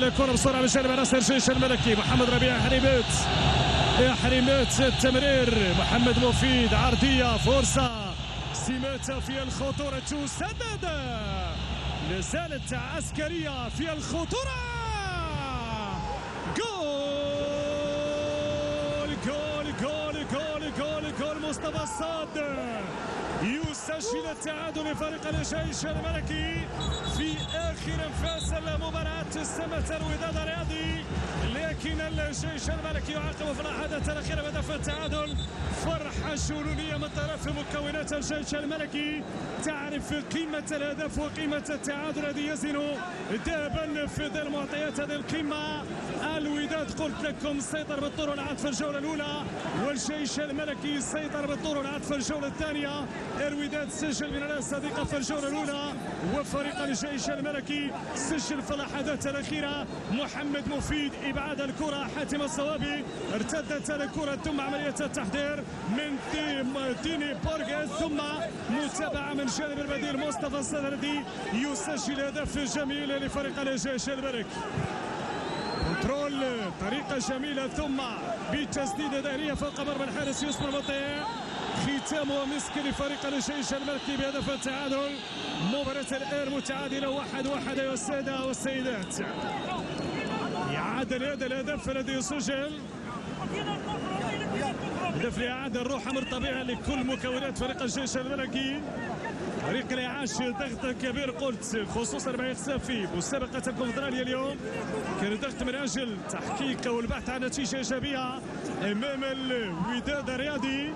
الكره بسرعه من جانب ناصر الجيش الملكي. محمد ربيع حريمات التمرير. محمد مفيد عرضيه فرصه سماتة في الخطوره تسدد. لازالت عسكريه في الخطوره. جول مصطفى الصاد يسجل التعادل لفريق الجيش الملكي في اخر انفاس المباراه. استمت الوداد الرياضي لكن الجيش الملكي يعاقب في اللحظات الاخيره بهدف التعادل. فرحه جنونيه من طرف مكونات الجيش الملكي تعرف قيمه الهدف وقيمه التعادل الذي يزن ذهبا في ظل معطيات هذه القمه. الوداد قلت لكم سيطر بالطور والعاد في الجوله الاولى، والجيش الملكي سيطر بالطور والعاد في الجوله الثانيه. الوداد سجل من الصديقه في الجوله الاولى، وفريق الجيش الملكي سجل في اللحظات الاخيره. محمد مفيد ابعاد الكره، حاتم الصوابي ارتدت الكره ثم عمليه التحضير من ديني بورغيز، ثم متابعه من جانب البديل مصطفى الصدر الذي يسجل هدف جميل لفريق الجيش الملكي. كنترول طريقه جميله ثم بتسديده دائريه فوق مرمى الحارس يوسف المطيع. ختام ومسك لفريق الجيش الملكي بهدف التعادل. مباراة الآن متعادلة 1-1 أيها السادة والسيدات. إعادة لهذا الهدف الذي سجل، هدف لإعادة الروح أمر طبيعي لكل مكونات فريق الجيش الملكي. فريق اللي عاش ضغط كبير قلت خصوصا مع إخسافي مسابقة الكونفدرالية اليوم. كان ضغط من أجل تحقيق والبحث عن نتيجة إيجابية أمام الوداد الرياضي.